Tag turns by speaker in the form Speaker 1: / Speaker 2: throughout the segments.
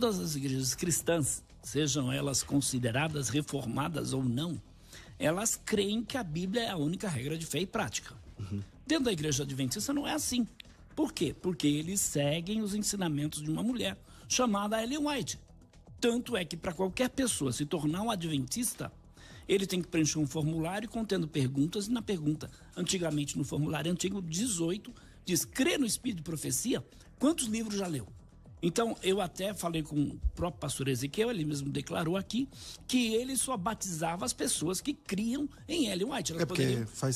Speaker 1: Todas as igrejas cristãs, sejam elas consideradas reformadas ou não, elas creem que a Bíblia é a única regra de fé e prática. Dentro da igreja adventista não é assim. Por quê? Porque eles seguem os ensinamentos de uma mulher chamada Ellen White. Tanto é que para qualquer pessoa se tornar um adventista, ele tem que preencher um formulário contendo perguntas, e na pergunta, antigamente no formulário antigo 18, diz: crê no Espírito de Profecia? Quantos livros já leu? Então, eu até falei com o próprio pastor Ezequiel, ele mesmo declarou aqui, que ele só batizava as pessoas que criam em Ellen White.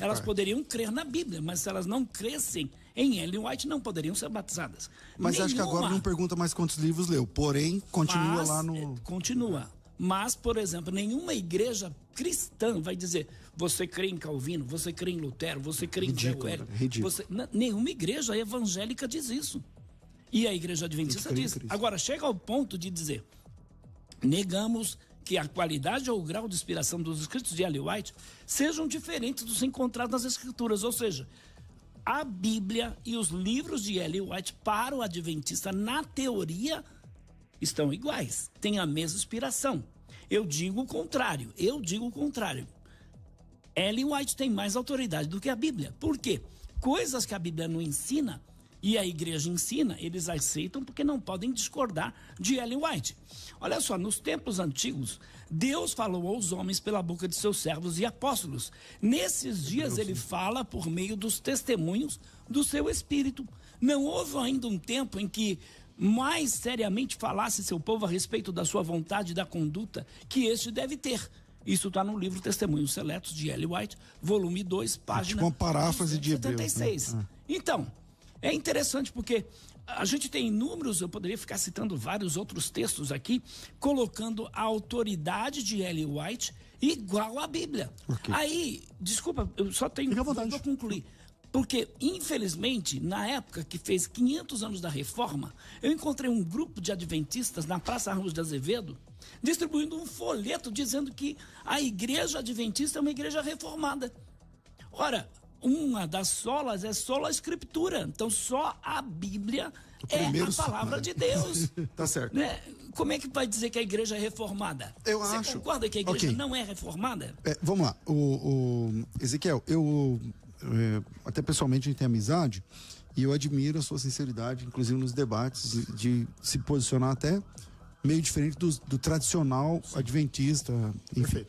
Speaker 1: Elas poderiam crer na Bíblia, mas se elas não crescem em Ellen White, não poderiam ser batizadas.
Speaker 2: Mas acho que agora não pergunta mais quantos livros leu, porém, continua lá no...
Speaker 1: Continua. Mas, por exemplo, nenhuma igreja cristã vai dizer: você crê em Calvino, você crê em Lutero, você crê em Zé Wellington. Nenhuma igreja evangélica diz isso. E a igreja adventista diz. Agora, chega ao ponto de dizer: negamos que a qualidade ou o grau de inspiração dos escritos de Ellen White sejam diferentes dos encontrados nas escrituras. Ou seja, a Bíblia e os livros de Ellen White, para o adventista, na teoria, estão iguais, têm a mesma inspiração. Eu digo o contrário. Ellen White tem mais autoridade do que a Bíblia. Por quê? Coisas que a Bíblia não ensina e a igreja ensina, eles aceitam porque não podem discordar de Ellen White. Olha só, nos tempos antigos, Deus falou aos homens pela boca de seus servos e apóstolos. Nesses dias ele fala por meio dos testemunhos do seu Espírito. Não houve ainda um tempo em que mais seriamente falasse seu povo a respeito da sua vontade e da conduta que este deve ter. Isso está no livro Testemunhos Seletos de Ellen White, volume 2, página
Speaker 2: uma paráfrase de Hebreus,
Speaker 1: 76. Né? Então, é interessante porque a gente tem inúmeros, eu poderia ficar citando vários outros textos aqui, colocando a autoridade de Ellen White igual à Bíblia. Okay. Aí, desculpa, eu só tenho para concluir. Porque, infelizmente, na época que fez 500 anos da Reforma, eu encontrei um grupo de adventistas na Praça Ramos de Azevedo, distribuindo um folheto dizendo que a igreja adventista é uma igreja reformada. Ora, uma das solas é sola escritura. Então, só a Bíblia é a palavra de Deus.
Speaker 2: Tá certo.
Speaker 1: Né? Como é que vai dizer que a igreja é reformada? Você concorda que a igreja não é reformada?
Speaker 2: Vamos lá. O Ezequiel, até pessoalmente a gente tem amizade e eu admiro a sua sinceridade, inclusive nos debates, de se posicionar até meio diferente do tradicional adventista. Enfim.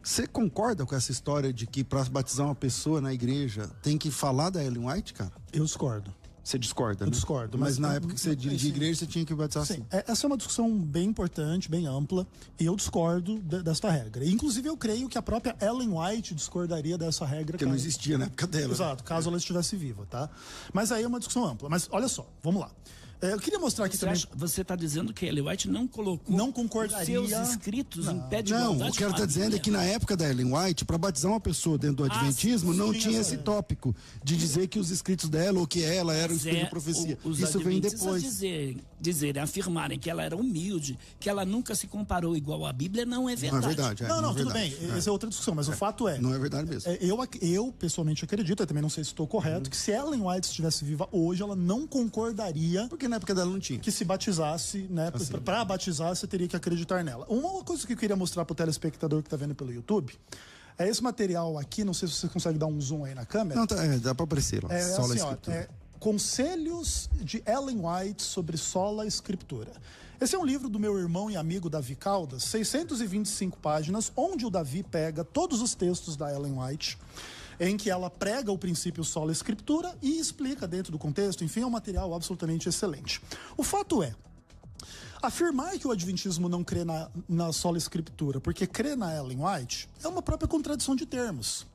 Speaker 2: Você concorda com essa história de que para batizar uma pessoa na igreja tem que falar da Ellen White, cara?
Speaker 3: Eu discordo.
Speaker 2: Você discorda, né?
Speaker 3: Eu discordo.
Speaker 2: Mas na época que você dirigia igreja, você tinha que batizar assim.
Speaker 3: Essa é uma discussão bem importante, bem ampla, e eu discordo desta regra. Inclusive, eu creio que a própria Ellen White discordaria dessa regra.
Speaker 2: Porque não existia na época dela.
Speaker 3: Exato, caso ela estivesse viva, tá? Mas aí é uma discussão ampla. Mas olha só, vamos lá. Eu queria mostrar aqui também.
Speaker 1: Você está dizendo que Ellen White não colocou os seus escritos em pé de igualdade?
Speaker 2: Não, o que ela está dizendo é que na época da Ellen White, para batizar uma pessoa dentro do adventismo, não tinha esse tópico de dizer que os escritos dela ou que ela era o espírito de profecia. Isso vem depois.
Speaker 1: Afirmarem que ela era humilde, que ela nunca se comparou igual à Bíblia, não é verdade.
Speaker 2: Não é verdade.
Speaker 3: Não, tudo bem. Essa é outra discussão, mas o fato é.
Speaker 2: Não é verdade mesmo.
Speaker 3: Eu pessoalmente acredito, eu também não sei se estou correto, que se Ellen White estivesse viva hoje, ela não concordaria.
Speaker 2: Porque na época dela não tinha.
Speaker 3: Que se batizasse, né? Assim. Para batizar, você teria que acreditar nela. Uma coisa que eu queria mostrar pro telespectador que tá vendo pelo YouTube é esse material aqui, não sei se você consegue dar um zoom aí na câmera.
Speaker 2: Não, dá para aparecer lá.
Speaker 3: Sola Escritura. Conselhos de Ellen White sobre Sola Escritura. Esse é um livro do meu irmão e amigo Davi Caldas, 625 páginas, onde o Davi pega todos os textos da Ellen White, em que ela prega o princípio sola escritura e explica dentro do contexto. Enfim, é um material absolutamente excelente. O fato é, afirmar que o adventismo não crê na sola escritura porque crê na Ellen White é uma própria contradição de termos.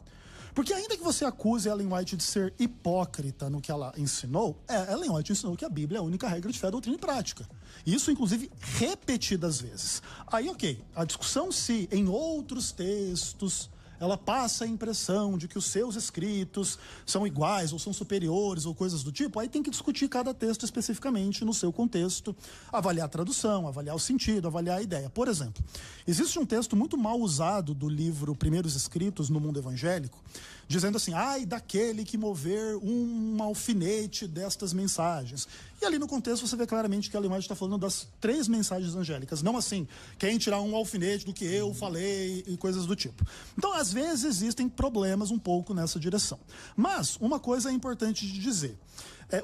Speaker 3: Porque ainda que você acuse Ellen White de ser hipócrita no que ela ensinou, Ellen White ensinou que a Bíblia é a única regra de fé, doutrina e prática. Isso, inclusive, repetidas vezes. Aí, ok, a discussão se em outros textos ela passa a impressão de que os seus escritos são iguais ou são superiores ou coisas do tipo, aí tem que discutir cada texto especificamente no seu contexto, avaliar a tradução, avaliar o sentido, avaliar a ideia. Por exemplo, existe um texto muito mal usado do livro Primeiros Escritos no Mundo Evangélico, dizendo assim: ai daquele que mover um alfinete destas mensagens. E ali no contexto você vê claramente que Ellen White está falando das 3 mensagens angélicas, não assim, querem tirar um alfinete do que eu falei e coisas do tipo. Então, às vezes, existem problemas um pouco nessa direção. Mas, uma coisa é importante de dizer.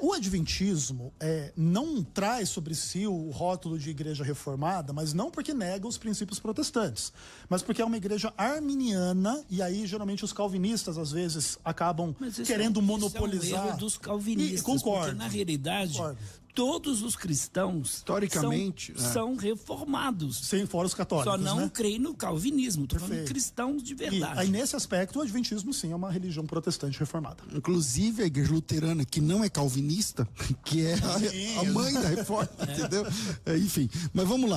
Speaker 3: O adventismo não traz sobre si o rótulo de igreja reformada, mas não porque nega os princípios protestantes, mas porque é uma igreja arminiana, e aí geralmente os calvinistas às vezes acabam querendo monopolizar.
Speaker 1: Isso é um erro dos calvinistas,
Speaker 3: concordo,
Speaker 1: porque na realidade todos os cristãos
Speaker 2: historicamente
Speaker 1: são reformados.
Speaker 3: Sim, fora os católicos.
Speaker 1: Só não creem no calvinismo, estou falando de cristãos de verdade.
Speaker 3: E aí, nesse aspecto, o adventismo, sim, é uma religião protestante reformada.
Speaker 2: Inclusive, a igreja luterana, que não é calvinista, que é a mãe da reforma, entendeu? Enfim, mas vamos lá.